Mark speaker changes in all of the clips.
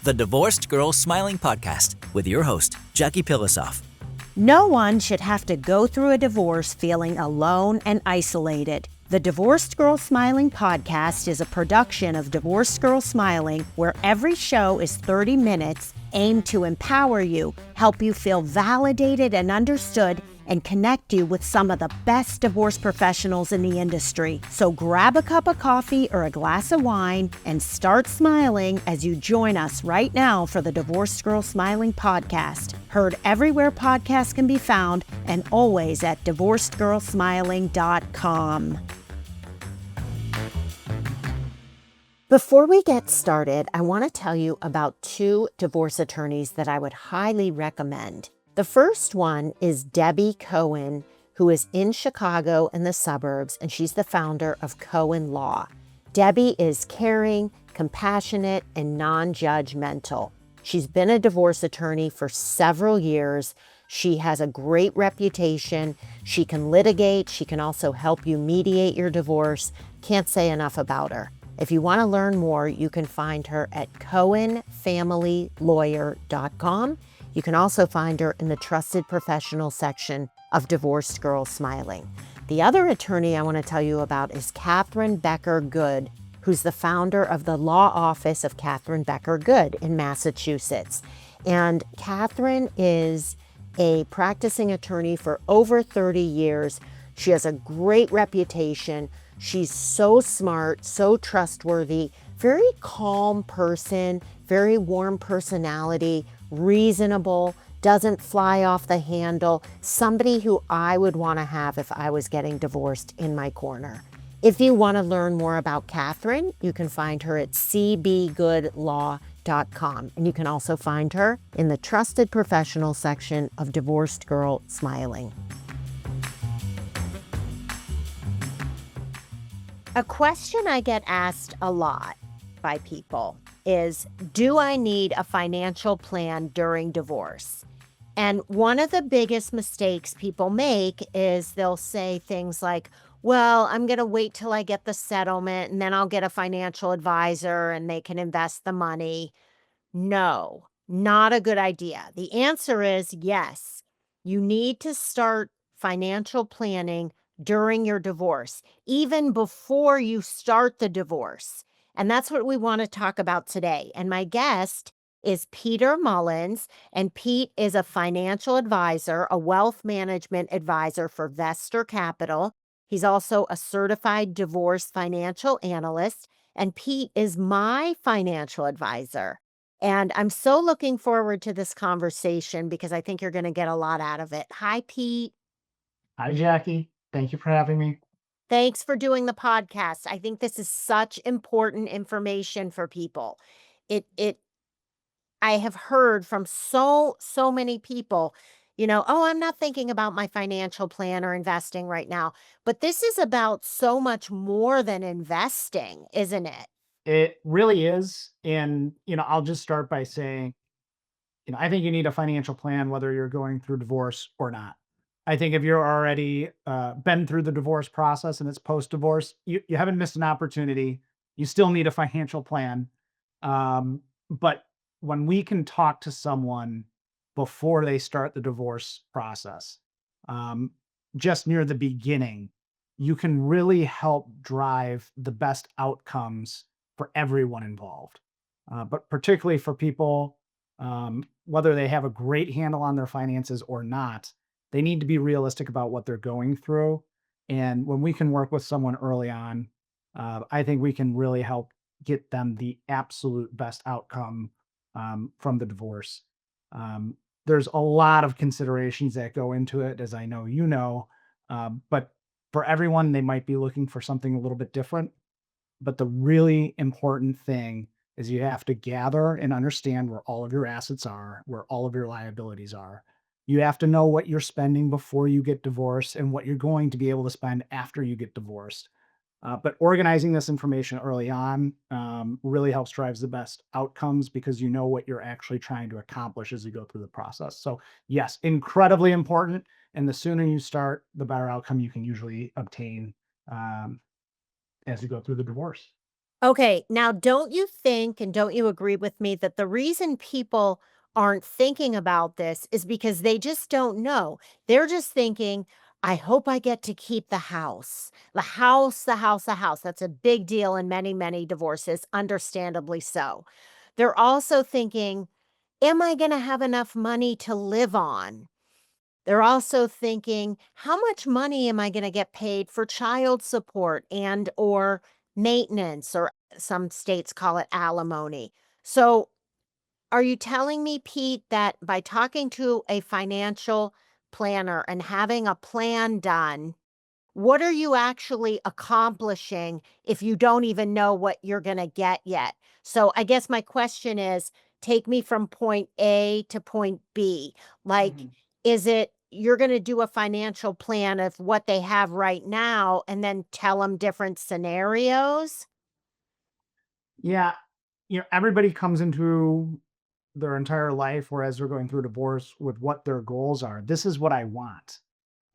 Speaker 1: the Divorced Girl Smiling Podcast with your host, Jackie Pilosoff.
Speaker 2: No one should have to go through a divorce feeling alone and isolated. The Divorced Girl Smiling Podcast is a production of Divorced Girl Smiling, where every show is 30 minutes aimed to empower you, help you feel validated and understood, and connect you with some of the best divorce professionals in the industry. So grab a cup of coffee or a glass of wine and start smiling as you join us right now for the Divorced Girl Smiling Podcast. Heard everywhere podcasts can be found and always at divorcedgirlsmiling.com. Before we get started, I want to tell you about two divorce attorneys that I would highly recommend. The first one is Debbie Cohen, who is in Chicago in the suburbs, and she's the founder of Cohen Law. Debbie is caring, compassionate, and non-judgmental. She's been a divorce attorney for several years. She has a great reputation. She can litigate. She can also help you mediate your divorce. Can't say enough about her. If you want to learn more, you can find her at CohenFamilyLawyer.com. You can also find her in the Trusted Professional section of Divorced Girl Smiling. The other attorney I want to tell you about is Catherine Becker Good, who's the founder of the law office of Catherine Becker Good in Massachusetts. And Catherine is a practicing attorney for over 30 years. She has a great reputation. She's so smart, so trustworthy, very calm person, very warm personality, reasonable, doesn't fly off the handle, somebody who I would want to have if I was getting divorced in my corner. If you want to learn more about Catherine, you can find her at cbgoodlaw.com. And you can also find her in the Trusted Professional section of Divorced Girl Smiling. A question I get asked a lot by people is, do I need a financial plan during divorce? And one of the biggest mistakes people make is they'll say things like, well, I'm going to wait till I get the settlement and then I'll get a financial advisor and they can invest the money. No, not a good idea. The answer is yes. You need to start financial planning during your divorce, even before you start the divorce. And that's what we want to talk about today. And my guest is Peter Mullins, and Pete is a financial advisor, a wealth management advisor for Vestor Capital. He's also a certified divorce financial analyst, and Pete is my financial advisor. And I'm so looking forward to this conversation because I think you're going to get a lot out of it. Hi, Pete.
Speaker 3: Hi, Jackie. Thank you for having me.
Speaker 2: Thanks for doing the podcast. I think this is such important information for people. I have heard from so many people, oh, I'm not thinking about my financial plan or investing right now. But this is about so much more than investing, isn't it?
Speaker 3: It really is. And, I'll just start by saying, I think you need a financial plan whether you're going through divorce or not. I think if you're already been through the divorce process and it's post-divorce, you haven't missed an opportunity. You still need a financial plan. But when we can talk to someone before they start the divorce process, just near the beginning, you can really help drive the best outcomes for everyone involved. But particularly for people, whether they have a great handle on their finances or not, they need to be realistic about what they're going through. And when we can work with someone early on, I think we can really help get them the absolute best outcome from the divorce. There's a lot of considerations that go into it, as I know you know, but for everyone, they might be looking for something a little bit different. But the really important thing is you have to gather and understand where all of your assets are, where all of your liabilities are. You have to know what you're spending before you get divorced and what you're going to be able to spend after you get divorced. But organizing this information early on really helps drives the best outcomes because you know what you're actually trying to accomplish as you go through the process. So yes, incredibly important. And the sooner you start, the better outcome you can usually obtain as you go through the divorce.
Speaker 2: Okay, now don't you think and don't you agree with me that the reason people aren't thinking about this is because they just don't know. They're just thinking, I hope I get to keep the house. The house, the house, the house. That's a big deal in many, many divorces, understandably so. They're also thinking, am I going to have enough money to live on? They're also thinking, how much money am I going to get paid for child support and or maintenance, or some states call it alimony. So, are you telling me, Pete, that by talking to a financial planner and having a plan done, what are you actually accomplishing if you don't even know what you're going to get yet? So I guess my question is, take me from point A to point B. Like,
Speaker 3: Mhm.
Speaker 2: is it you're going to do a financial plan of what they have right now and then tell them different scenarios?
Speaker 3: Yeah, everybody comes into their entire life, or as they're going through divorce, with what their goals are. This is what I want.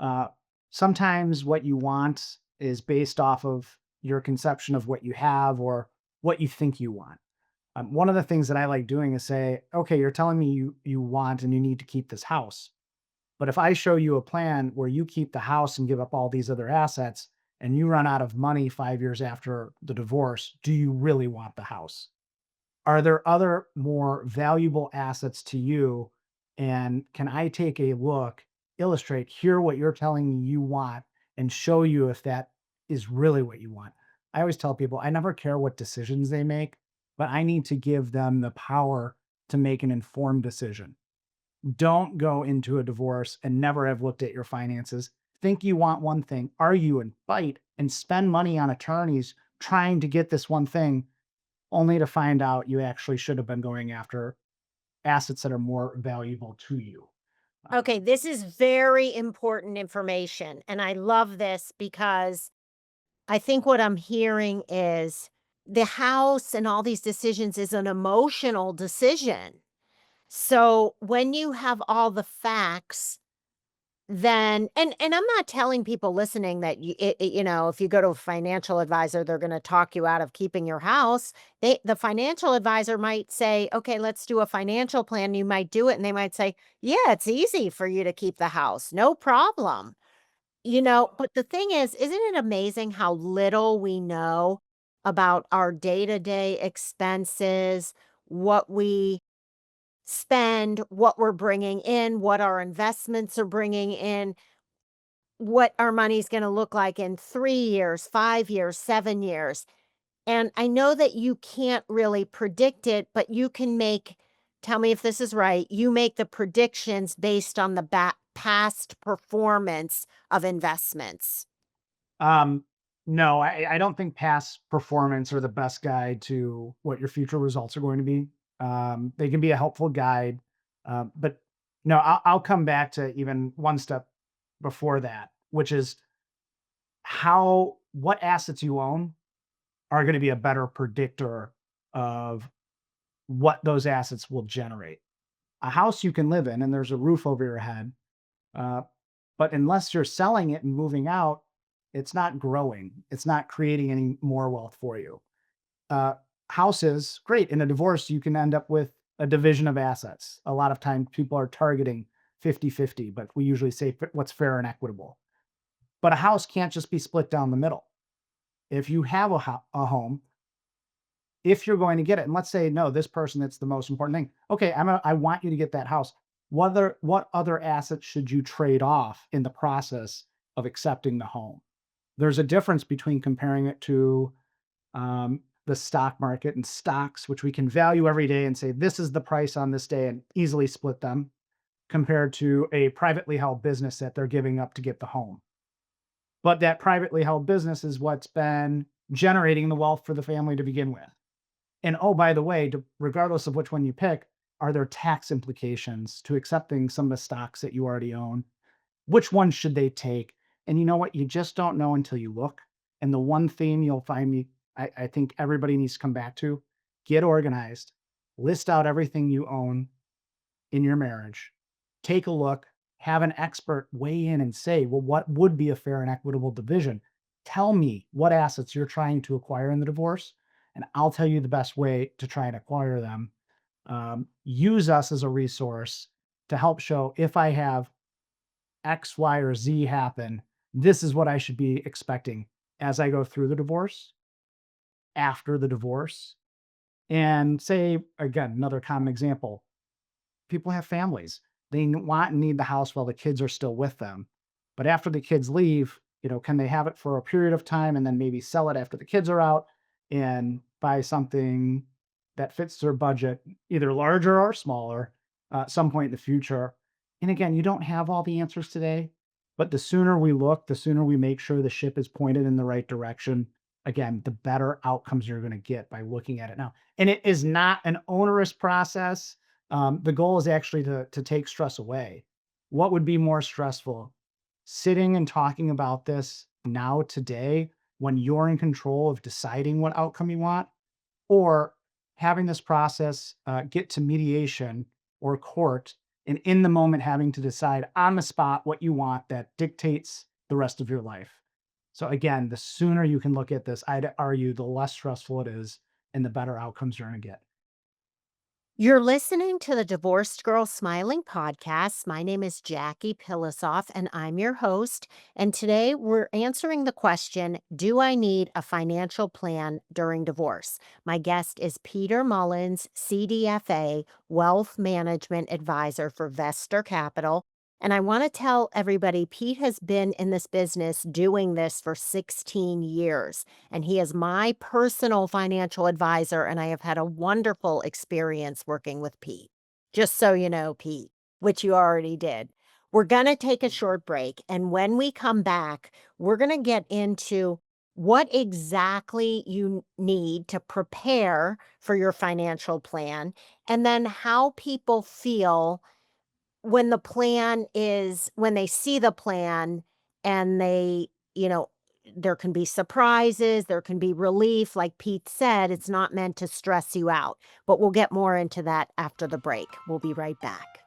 Speaker 3: Uh, Sometimes what you want is based off of your conception of what you have or what you think you want. One of the things that I like doing is say, okay, you're telling me you want and you need to keep this house. But if I show you a plan where you keep the house and give up all these other assets and you run out of money 5 years after the divorce, do you really want the house? Are there other more valuable assets to you? And can I take a look, illustrate, hear what you're telling me you want, and show you if that is really what you want? I always tell people I never care what decisions they make, but I need to give them the power to make an informed decision. Don't go into a divorce and never have looked at your finances. Think you want one thing, argue and fight and spend money on attorneys trying to get this one thing, only to find out you actually should have been going after assets that are more valuable to you.
Speaker 2: Okay, this is very important information. And I love this because I think what I'm hearing is the house and all these decisions is an emotional decision. So when you have all the facts, then and I'm not telling people listening that if you go to a financial advisor, they're going to talk you out of keeping your house. The financial advisor might say, "Okay, let's do a financial plan." You might do it and they might say, "Yeah, it's easy for you to keep the house. No problem." But the thing is, isn't it amazing how little we know about our day-to-day expenses, what we spend, what we're bringing in, what our investments are bringing in, what our money's going to look like in 3 years, 5 years, 7 years. And I know that you can't really predict it, but you can tell me if this is right, you make the predictions based on the past performance of investments.
Speaker 3: Um, no, I don't think past performance are the best guide to what your future results are going to be. They can be a helpful guide, but no, I'll come back to even one step before that, which is what assets you own are going to be a better predictor of what those assets will generate. A house you can live in and there's a roof over your head. Uh, but unless you're selling it and moving out, it's not growing. It's not creating any more wealth for you. Uh, Houses, great. In a divorce, you can end up with a division of assets. A lot of times people are targeting 50-50, but we usually say what's fair and equitable. But a house can't just be split down the middle. If you have a home, if you're going to get it, and let's say, no, this person, it's the most important thing. Okay, I want you to get that house. What other assets should you trade off in the process of accepting the home? There's a difference between comparing it to the stock market and stocks, which we can value every day and say, this is the price on this day and easily split them, compared to a privately held business that they're giving up to get the home. But that privately held business is what's been generating the wealth for the family to begin with. And oh, by the way, regardless of which one you pick, are there tax implications to accepting some of the stocks that you already own? Which one should they take? And you know what? You just don't know until you look. And the one thing you'll find I think everybody needs to come back to: get organized, list out everything you own in your marriage, take a look, have an expert weigh in and say, well, what would be a fair and equitable division? Tell me what assets you're trying to acquire in the divorce, and I'll tell you the best way to try and acquire them. Use us as a resource to help show if I have X, Y, or Z happen, this is what I should be expecting as I go through the divorce, after the divorce. And say, again, another common example, people have families. They want and need the house while the kids are still with them. But after the kids leave, can they have it for a period of time and then maybe sell it after the kids are out and buy something that fits their budget, either larger or smaller, at some point in the future? And again, you don't have all the answers today, but the sooner we look, the sooner we make sure the ship is pointed in the right direction. Again, the better outcomes you're going to get by looking at it now. And it is not an onerous process. The goal is actually to take stress away. What would be more stressful? Sitting and talking about this now today when you're in control of deciding what outcome you want, or having this process get to mediation or court, and in the moment having to decide on the spot what you want that dictates the rest of your life. So again, the sooner you can look at this, I'd argue the less stressful it is and the better outcomes you're going to get.
Speaker 2: You're listening to the Divorced Girl Smiling podcast. My name is Jackie Pilosoff, and I'm your host. And today we're answering the question, do I need a financial plan during divorce? My guest is Peter Mullins, CDFA, Wealth Management Advisor for Vestor Capital. And I want to tell everybody, Pete has been in this business doing this for 16 years, and he is my personal financial advisor, and I have had a wonderful experience working with Pete. Just so you know, Pete, which you already did. We're going to take a short break, and when we come back, we're going to get into what exactly you need to prepare for your financial plan, and then how people feel when they see the plan and there can be surprises, there can be relief. Like Pete said, it's not meant to stress you out, but we'll get more into that after the break. We'll be right back.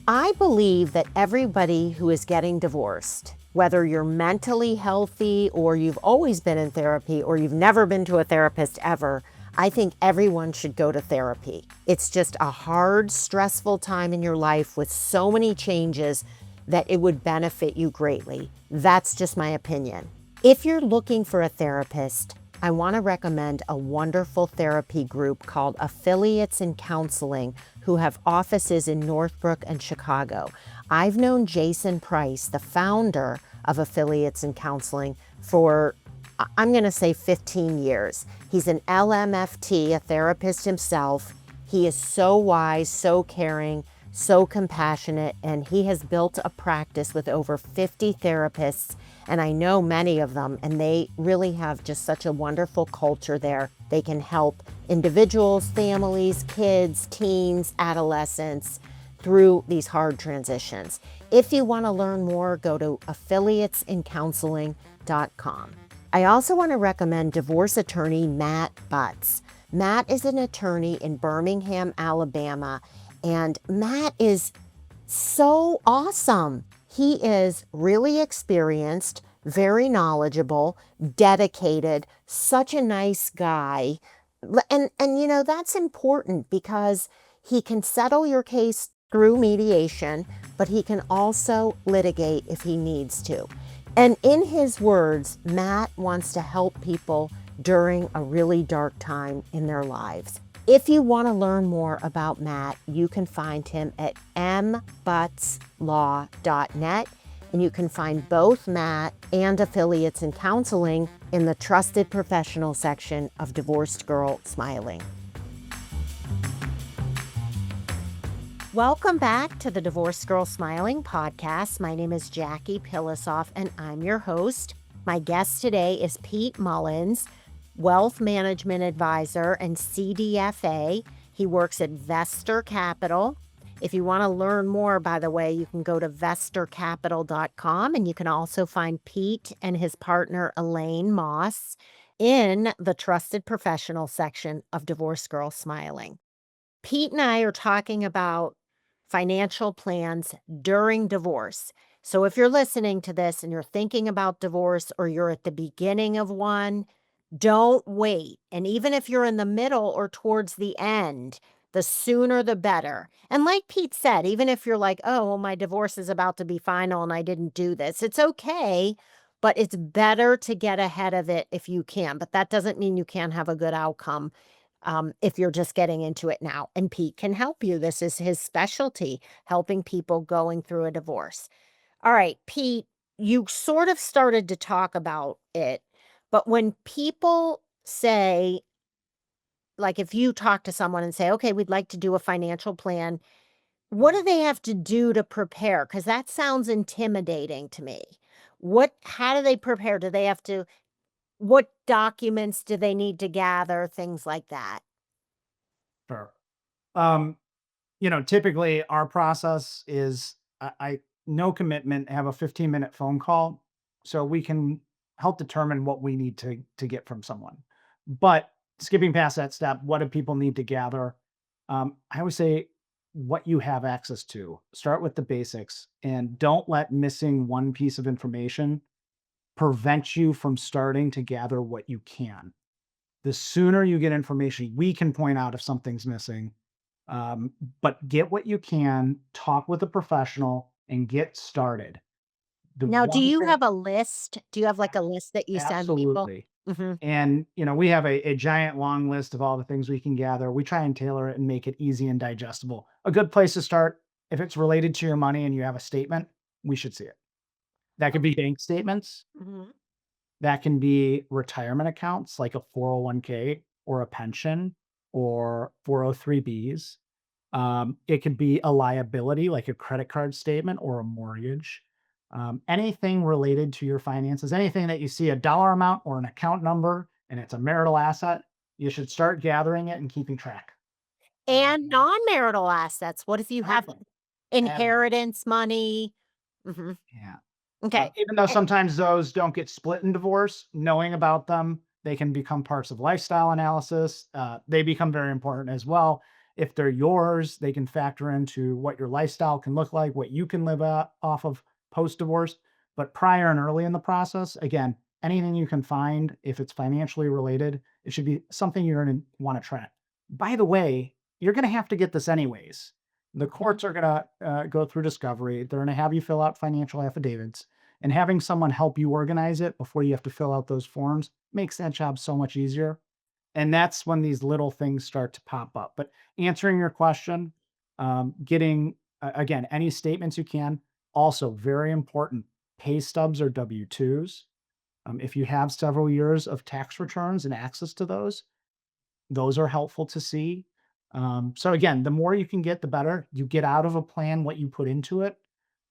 Speaker 2: I believe that everybody who is getting divorced, whether you're mentally healthy or you've always been in therapy or you've never been to a therapist ever, I think everyone should go to therapy. It's just a hard, stressful time in your life with so many changes that it would benefit you greatly. That's just my opinion. If you're looking for a therapist, I want to recommend a wonderful therapy group called Affiliates in Counseling, who have offices in Northbrook and Chicago. I've known Jason Price, the founder of Affiliates in Counseling, for I'm going to say 15 years. He's an LMFT, a therapist himself. He is so wise, so caring, so compassionate, and he has built a practice with over 50 therapists, and I know many of them, and they really have just such a wonderful culture there. They can help individuals, families, kids, teens, adolescents through these hard transitions. If you want to learn more, go to affiliatesincounseling.com. I also want to recommend divorce attorney Matt Butts. Matt is an attorney in Birmingham, Alabama, and Matt is so awesome. He is really experienced, very knowledgeable, dedicated, such a nice guy. And that's important because he can settle your case through mediation, but he can also litigate if he needs to. And in his words, Matt wants to help people during a really dark time in their lives. If you want to learn more about Matt, you can find him at mbutslaw.net, and you can find both Matt and Affiliates in Counseling in the Trusted Professional section of Divorced Girl Smiling. Welcome back to the Divorced Girl Smiling podcast. My name is Jackie Pilosoff, and I'm your host. My guest today is Pete Mullins, Wealth Management Advisor and CDFA. He works at Vestor Capital. If you want to learn more, by the way, you can go to vestorcapital.com, and you can also find Pete and his partner Elaine Moss in the Trusted Professional section of Divorced Girl Smiling. Pete and I are talking about financial plans during divorce. So if you're listening to this and you're thinking about divorce or you're at the beginning of one, don't wait. And even if you're in the middle or towards the end, the sooner the better. And like Pete said, even if you're like, oh, well, my divorce is about to be final and I didn't do this, it's okay. But it's better to get ahead of it if you can. But that doesn't mean you can't have a good outcome if you're just getting into it now. And Pete can help you. This is his specialty, helping people going through a divorce. All right, Pete, you sort of started to talk about it, but when people say, like, if you talk to someone and say, okay, we'd like to do a financial plan, what do they have to do to prepare? Because that sounds intimidating to me. How do they prepare? Do they have to, what documents do they need to gather? Things like that.
Speaker 3: Sure. Um, typically our process is I no commitment, have a 15-minute phone call so we can help determine what we need to get from someone. But skipping past that step, what do people need to gather? I always say what you have access to. Start with the basics and don't let missing one piece of information prevent you from starting to gather what you can. The sooner you get information, we can point out if something's missing. Um, but get what you can, talk with a professional, and get started. The
Speaker 2: Now, do
Speaker 3: one
Speaker 2: you
Speaker 3: thing,
Speaker 2: have a list? Do you have like a list that you send people?
Speaker 3: absolutely.
Speaker 2: Hmm.
Speaker 3: And we have a giant long list of all the things we can gather. We try and tailor it and make it easy and digestible. A good place to start, if it's related to your money and you have a statement, we should see it. That could be bank statements.
Speaker 2: Hmm.
Speaker 3: That can be retirement accounts like a 401k or a pension or 403bs. It could be a liability like a credit card statement or a mortgage. Anything related to your finances, anything that you see a dollar amount or an account number and it's a marital asset, you should start gathering it and keeping track.
Speaker 2: And non-marital assets, what if you have
Speaker 3: Everything. Everything.
Speaker 2: inheritance money? Mhm,
Speaker 3: Yeah.
Speaker 2: okay.
Speaker 3: Even though
Speaker 2: Eh
Speaker 3: sometimes those don't get split in divorce, knowing about them, they can become parts of lifestyle analysis. They become very important as well. If they're yours, they can factor into what your lifestyle can look like, what you can live off of post divorce. But prior and early in the process, again, anything you can find, if it's financially related, it should be something you're going to want to track. By the way, you're going to have to get this anyways. The
Speaker 2: Mhm.
Speaker 3: courts are going to go through discovery. They're going to have you fill out financial affidavits, and having someone help you organize it before you have to fill out those forms makes that job so much easier. And that's when these little things start to pop up. But answering your question, getting, again, any statements you can. Also, very important, pay stubs or W 2s. If you have several years of tax returns and access to those are helpful to see. So, again, the more you can get, the better. You get out of a plan what you put into it,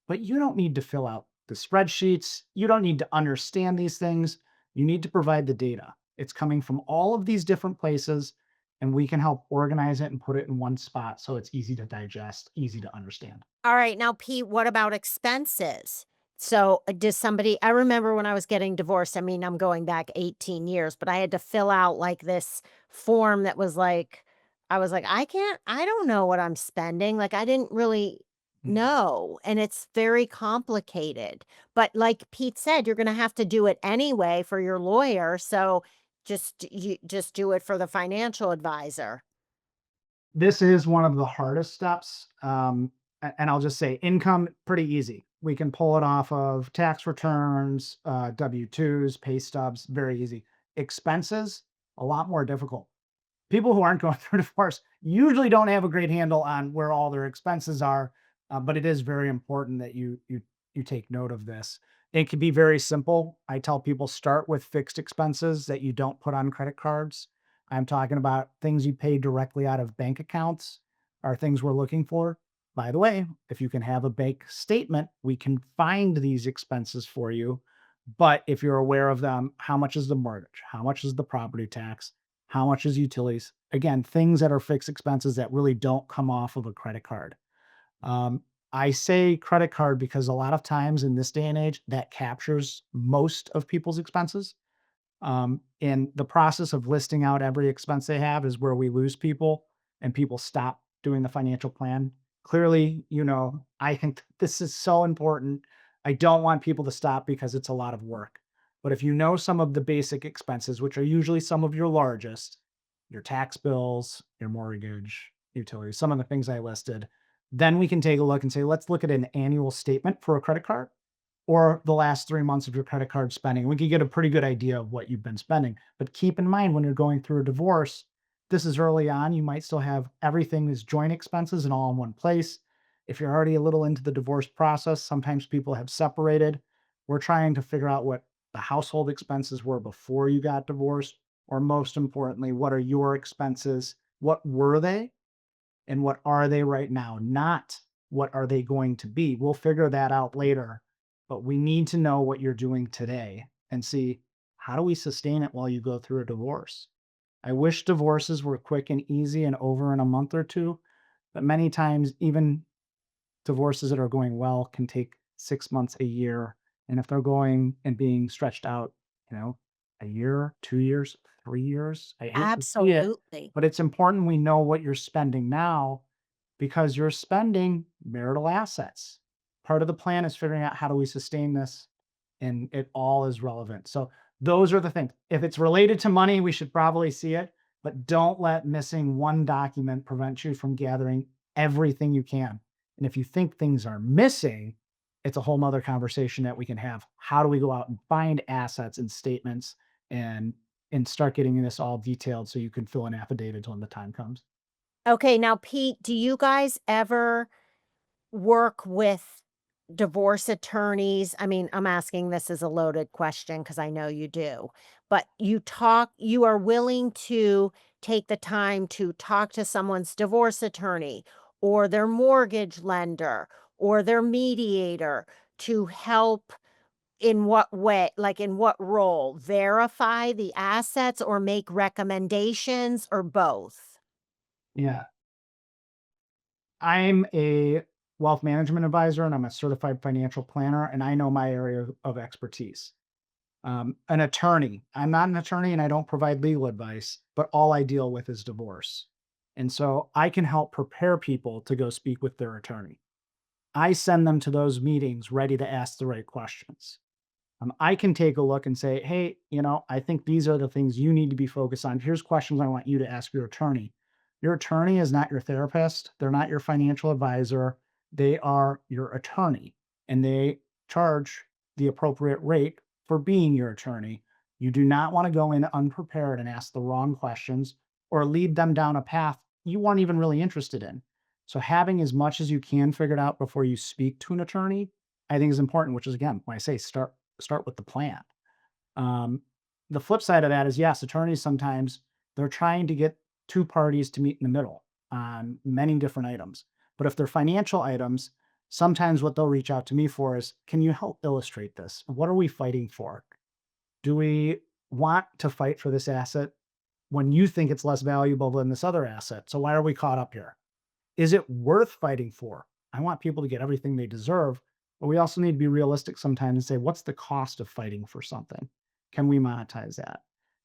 Speaker 3: but you don't need to fill out the spreadsheets. You don't need to understand these things. You need to provide the data. It's coming from all of these different places, and we can help organize it and put it in one spot so it's easy to digest, easy to understand.
Speaker 2: Alright, now, Pete, what about expenses? So, does somebody I remember when I was getting divorced, I mean, I'm going back 18 years, but I had to fill out, like, this form that was like I was like, I don't know what I'm spending," like, I didn't really
Speaker 3: Mhm.
Speaker 2: know, and it's very complicated, but like Pete said, you're gonna have to do it anyway for your lawyer, so just do it for the financial advisor.
Speaker 3: This is one of the hardest steps. And I'll just say income, pretty easy. We can pull it off of tax returns, W 2s, pay stubs, very easy. Expenses, a lot more difficult. People who aren't going through divorce usually don't have a great handle on where all their expenses are, but it is very important that you take note of this. It can be very simple. I tell people start with fixed expenses that you don't put on credit cards. I'm talking about things you pay directly out of bank accounts are things we're looking for. By the way, if you can have a bank statement, we can find these expenses for you. But if you're aware of them, how much is the mortgage? How much is the property tax? How much is utilities? Again, things that are fixed expenses that really don't come off of a credit card. Um, I say credit card because a lot of times in this day and age, that captures most of people's expenses. And the process of listing out every expense they have is where we lose people and people stop doing the financial plan. Clearly, I think this is so important. I don't want people to stop because it's a lot of work. But if you know some of the basic expenses, which are usually some of your largest, your tax bills, your mortgage, utilities, some of the things I listed, then we can take a look and say, let's look at an annual statement for a credit card or the last 3 months of your credit card spending. We could get a pretty good idea of what you've been spending. But keep in mind when you're going through a divorce, this is early on. You might still have everything as joint expenses and all in one place. If you're already a little into the divorce process, sometimes people have separated. We're trying to figure out what the household expenses were before you got divorced, or most importantly, what are your expenses? What were they? And what are they right now? Not what are they going to be? We'll figure that out later, but we need to know what you're doing today and see how do we sustain it while you go through a divorce. I wish divorces were quick and easy and over in a month or two, but many times, even divorces that are going well can take 6 months, a year. And if they're going and being stretched out, a year, 2 years, 3 years, I hate to see it,
Speaker 2: Absolutely.
Speaker 3: but it's important we know what you're spending now because you're spending marital assets. Part of the plan is figuring out how do we sustain this, and it all is relevant. So those are the things. If it's related to money, we should probably see it, but don't let missing one document prevent you from gathering everything you can. And if you think things are missing, it's a whole nother conversation that we can have. How do we go out and find assets and statements and start getting this all detailed so you can fill an affidavit when the time comes?
Speaker 2: Okay, now, Pete, do you guys ever work with divorce attorneys? I mean, I'm asking this as a loaded question because I know you do, but you are willing to take the time to talk to someone's divorce attorney or their mortgage lender or their mediator to help in what way, like in what role? Verify the assets or make recommendations or both?
Speaker 3: Yeah. I'm a wealth management advisor and I'm a certified financial planner, and I know my area of expertise. An attorney. I'm not an attorney and I don't provide legal advice, but all I deal with is divorce. And so I can help prepare people to go speak with their attorney. I send them to those meetings ready to ask the right questions. I can take a look and say, hey, I think these are the things you need to be focused on. Here's questions I want you to ask your attorney. Your attorney is not your therapist. They're not your financial advisor. They are your attorney and they charge the appropriate rate for being your attorney. You do not want to go in unprepared and ask the wrong questions or lead them down a path you weren't even really interested in. So, having as much as you can figured out before you speak to an attorney, I think is important, which is again, when I say start with the plan. Um, the flip side of that is yes, attorneys sometimes they're trying to get two parties to meet in the middle on many different items. But if they're financial items, sometimes what they'll reach out to me for is, can you help illustrate this? What are we fighting for? Do we want to fight for this asset when you think it's less valuable than this other asset? So why are we caught up here? Is it worth fighting for? I want people to get everything they deserve, but we also need to be realistic sometimes and say, what's the cost of fighting for something? Can we monetize that?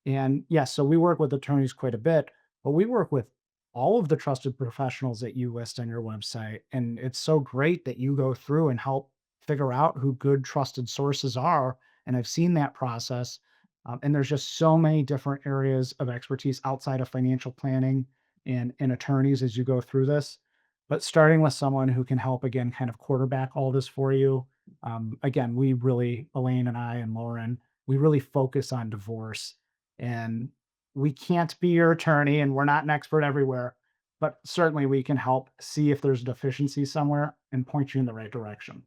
Speaker 3: And yes, so we work with attorneys quite a bit, but we work with all of the trusted professionals that you list on your website. And it's so great that you go through and help figure out who good trusted sources are. And I've seen that process. And there's just so many different areas of expertise outside of financial planning and attorneys as you go through this, but starting with someone who can help again kind of quarterback all this for you. Again, we really, Elaine and I and Lauren, we really focus on divorce, and we can't be your attorney and we're not an expert everywhere, but certainly we can help see if there's a deficiency somewhere and point you in the right direction.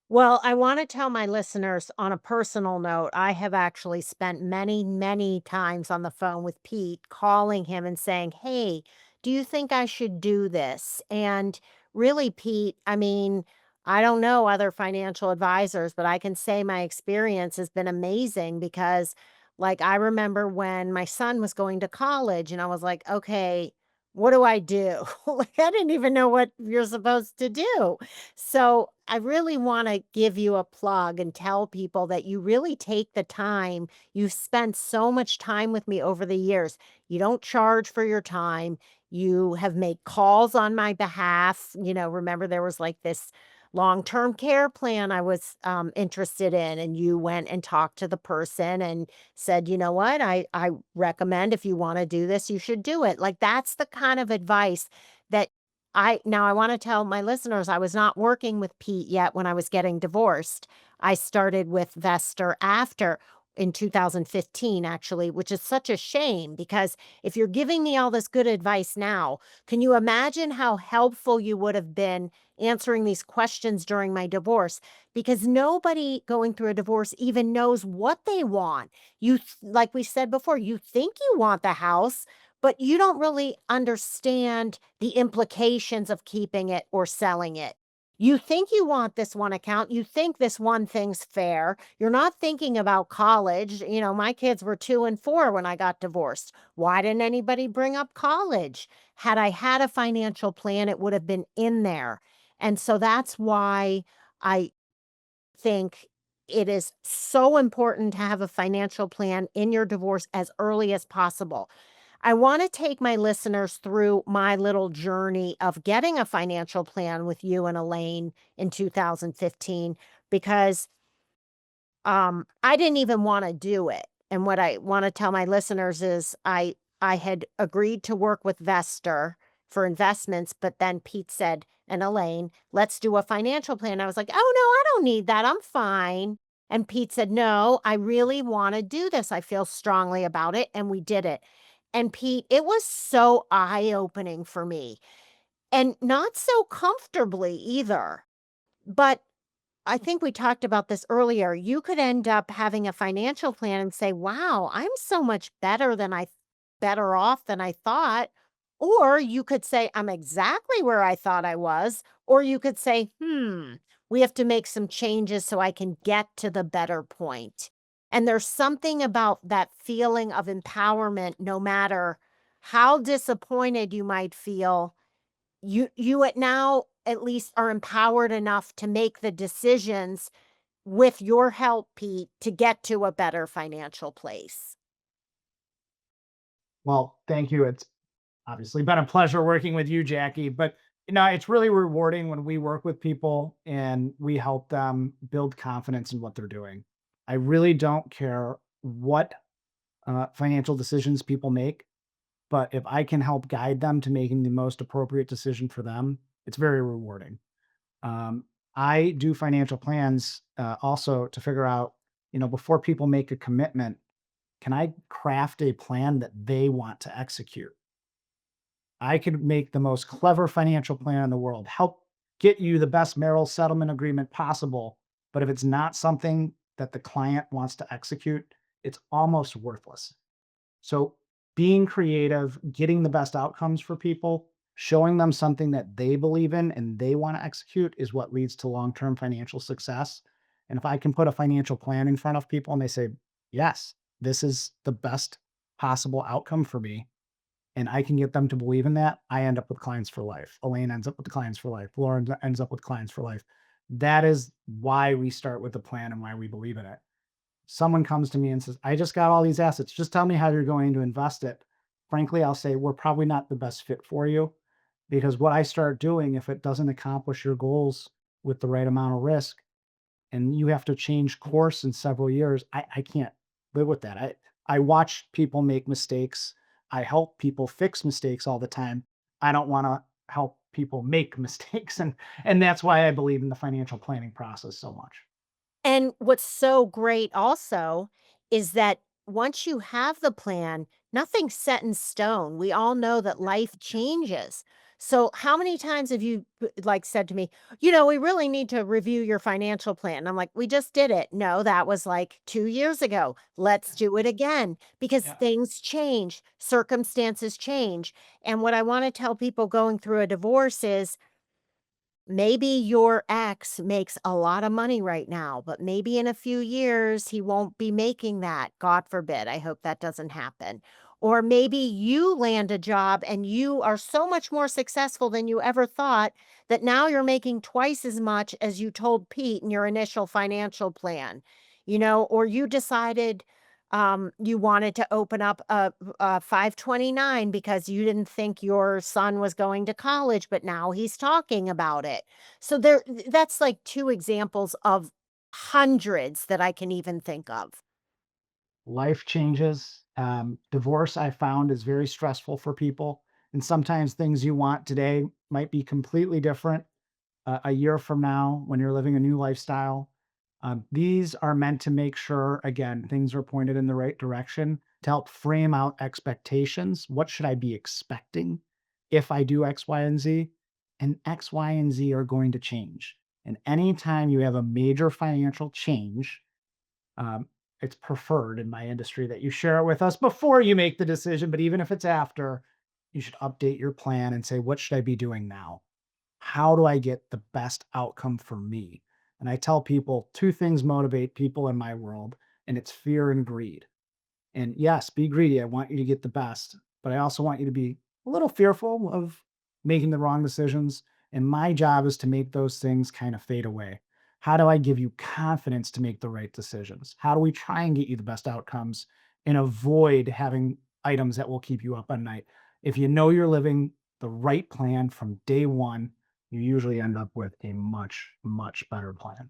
Speaker 2: Well, I want to tell my listeners on a personal note, I have actually spent many, many times on the phone with Pete, calling him and saying, hey, do you think I should do this? And really, Pete, I mean, I don't know other financial advisors, but I can say my experience has been amazing because, like, I remember when my son was going to college and I was like, okay, what do I do? Like, I didn't even know what you're supposed to do. So I really want to give you a plug and tell people that you really take the time. You've spent so much time with me over the years. You don't charge for your time. You have made calls on my behalf. Remember there was like this long-term care plan I was interested in, and you went and talked to the person and said, you know what, I recommend if you want to do this, you should do it. Like that's the kind of advice that I want to tell my listeners I was not working with Pete yet when I was getting divorced. I started with Vestor after in 2015, actually, which is such a shame because if you're giving me all this good advice now, can you imagine how helpful you would have been answering these questions during my divorce? Because nobody going through a divorce even knows what they want. Like we said before, you think you want the house, but you don't really understand the implications of keeping it or selling it. You think you want this one account. You think this one thing's fair. You're not thinking about college. You know, my kids were 2 and 4 when I got divorced. Why didn't anybody bring up college? Had I had a financial plan, it would have been in there. And so that's why I think it is so important to have a financial plan in your divorce as early as possible. I want to take my listeners through my little journey of getting a financial plan with you and Elaine in 2015 because I didn't even wanna do it, and what I wanna tell my listeners is I had agreed to work with Vestor for investments, but then Pete said, and Elaine, "Let's do a financial plan." I was like, "Oh, no, I don't need that, I'm fine." And Pete said, "No, I really wanna do this, I feel strongly about it," and we did it. And Pete, it was so eye-opening for me, and not so comfortably either, but I think we talked about this earlier. You could end up having a financial plan and say, "Wow, I'm so much better off than I thought." Or you could say, "I'm exactly where I thought I was." Or you could say, we have to make some changes so I can get to the better point." And there's something about that feeling of empowerment, no matter how disappointed you might feel, you at now at least are empowered enough to make the decisions with your help, Pete, to get to a better financial place.
Speaker 3: Well, thank you. It's obviously been a pleasure working with you, Jackie. But it's really rewarding when we work with people and we help them build confidence in what they're doing. I really don't care what financial decisions people make, but if I can help guide them to making the most appropriate decision for them, it's very rewarding. Um, I do financial plans also to figure out, before people make a commitment, can I craft a plan that they want to execute? I could make the most clever financial plan in the world, help get you the best marital settlement agreement possible. But if it's not something that the client wants to execute, it's almost worthless. So being creative, getting the best outcomes for people, showing them something that they believe in and they want to execute is what leads to long-term financial success. And if I can put a financial plan in front of people and they say, yes, this is the best possible outcome for me, and I can get them to believe in that, I end up with clients for life. Elaine ends up with clients for life. Lauren ends up with clients for life. That is why we start with the plan and why we believe in it. Someone comes to me and says, I just got all these assets. Just tell me how you're going to invest it. Frankly, I'll say, we're probably not the best fit for you because what I start doing, if it doesn't accomplish your goals with the right amount of risk, and you have to change course in several years, I can't live with that. I watch people make mistakes. I help people fix mistakes all the time. I don't want to help people make mistakes. And that's why I believe in the financial planning process so much.
Speaker 2: And what's so great also is that once you have the plan, nothing's set in stone. We all know that life changes. So how many times have you like said to me, we really need to review your financial plan. I'm like, we just did it. No, that was like 2 years ago. Let's do it again because
Speaker 3: Yeah.
Speaker 2: things change, circumstances change. And what I want to tell people going through a divorce is maybe your ex makes a lot of money right now, but maybe in a few years he won't be making that. God forbid. I hope that doesn't happen. Or maybe you land a job and you are so much more successful than you ever thought that now you're making twice as much as you told Pete in your initial financial plan. Or you decided You wanted to open up a 529 because you didn't think your son was going to college, but now he's talking about it. So that's like two examples of hundreds that I can even think of.
Speaker 3: Life changes. Divorce, I found, is very stressful for people. And sometimes things you want today might be completely different a year from now when you're living a new lifestyle. These are meant to make sure, again, things are pointed in the right direction to help frame out expectations. What should I be expecting if I do X, Y, and Z? And X, Y, and Z are going to change. And anytime you have a major financial change, um, it's preferred in my industry that you share it with us before you make the decision. But even if it's after, you should update your plan and say, what should I be doing now? How do I get the best outcome for me? And I tell people two things motivate people in my world, and it's fear and greed. And yes, be greedy. I want you to get the best, but I also want you to be a little fearful of making the wrong decisions. And my job is to make those things kind of fade away. How do I give you confidence to make the right decisions? How do we try and get you the best outcomes and avoid having items that will keep you up at night? If you know you're living the right plan from day one, you usually end up with a much, much better plan.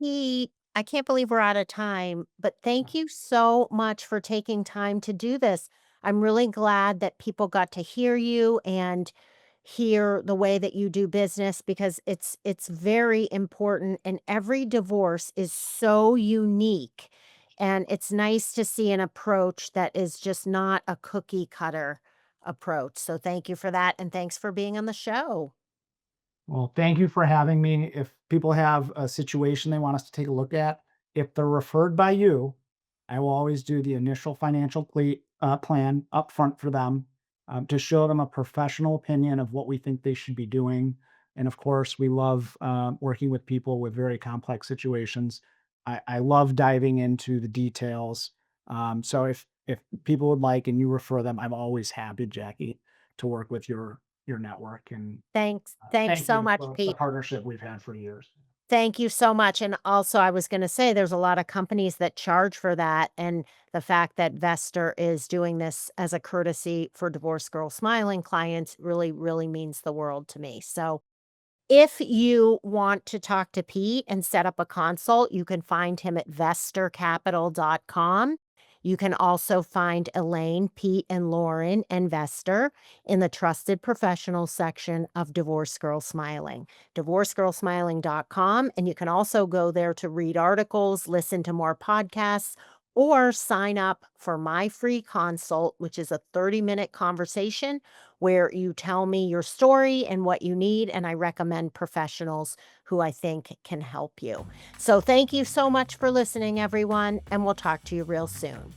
Speaker 2: I can't believe we're out of time, but thank you so much for taking time to do this. I'm really glad that people got to hear you and hear the way that you do business because it's very important and every divorce is so unique. And it's nice to see an approach that is just not a cookie cutter approach. So thank you for that and thanks for being on the show.
Speaker 3: Well, thank you for having me. If people have a situation they want us to take a look at, if they're referred by you, I will always do the initial plan upfront for them to show them a professional opinion of what we think they should be doing. And of course, we love working with people with very complex situations. I love diving into the details. So if people would like and you refer them, I'm always happy, Jackie, to work with your network. And
Speaker 2: Thanks. Thanks
Speaker 3: thank
Speaker 2: so
Speaker 3: you
Speaker 2: much,
Speaker 3: for the
Speaker 2: Pete.
Speaker 3: partnership we've had for years.
Speaker 2: Thank you so much, and also, I was gonna say there's a lot of companies that charge for that, and the fact that Vestor is doing this as a courtesy for Divorce Girl Smiling clients really, really means the world to me, so if you want to talk to Pete and set up a consult, you can find him at vestorcapital.com. You can also find Elaine, Pete, and Lauren and Vestor in the trusted professional section of Divorce Girl Smiling, divorcegirlsmiling.com. And you can also go there to read articles, listen to more podcasts, or sign up for my free consult, which is a 30-minute conversation where you tell me your story and what you need, and I recommend professionals who I think can help you. So thank you so much for listening, everyone, and we'll talk to you real soon.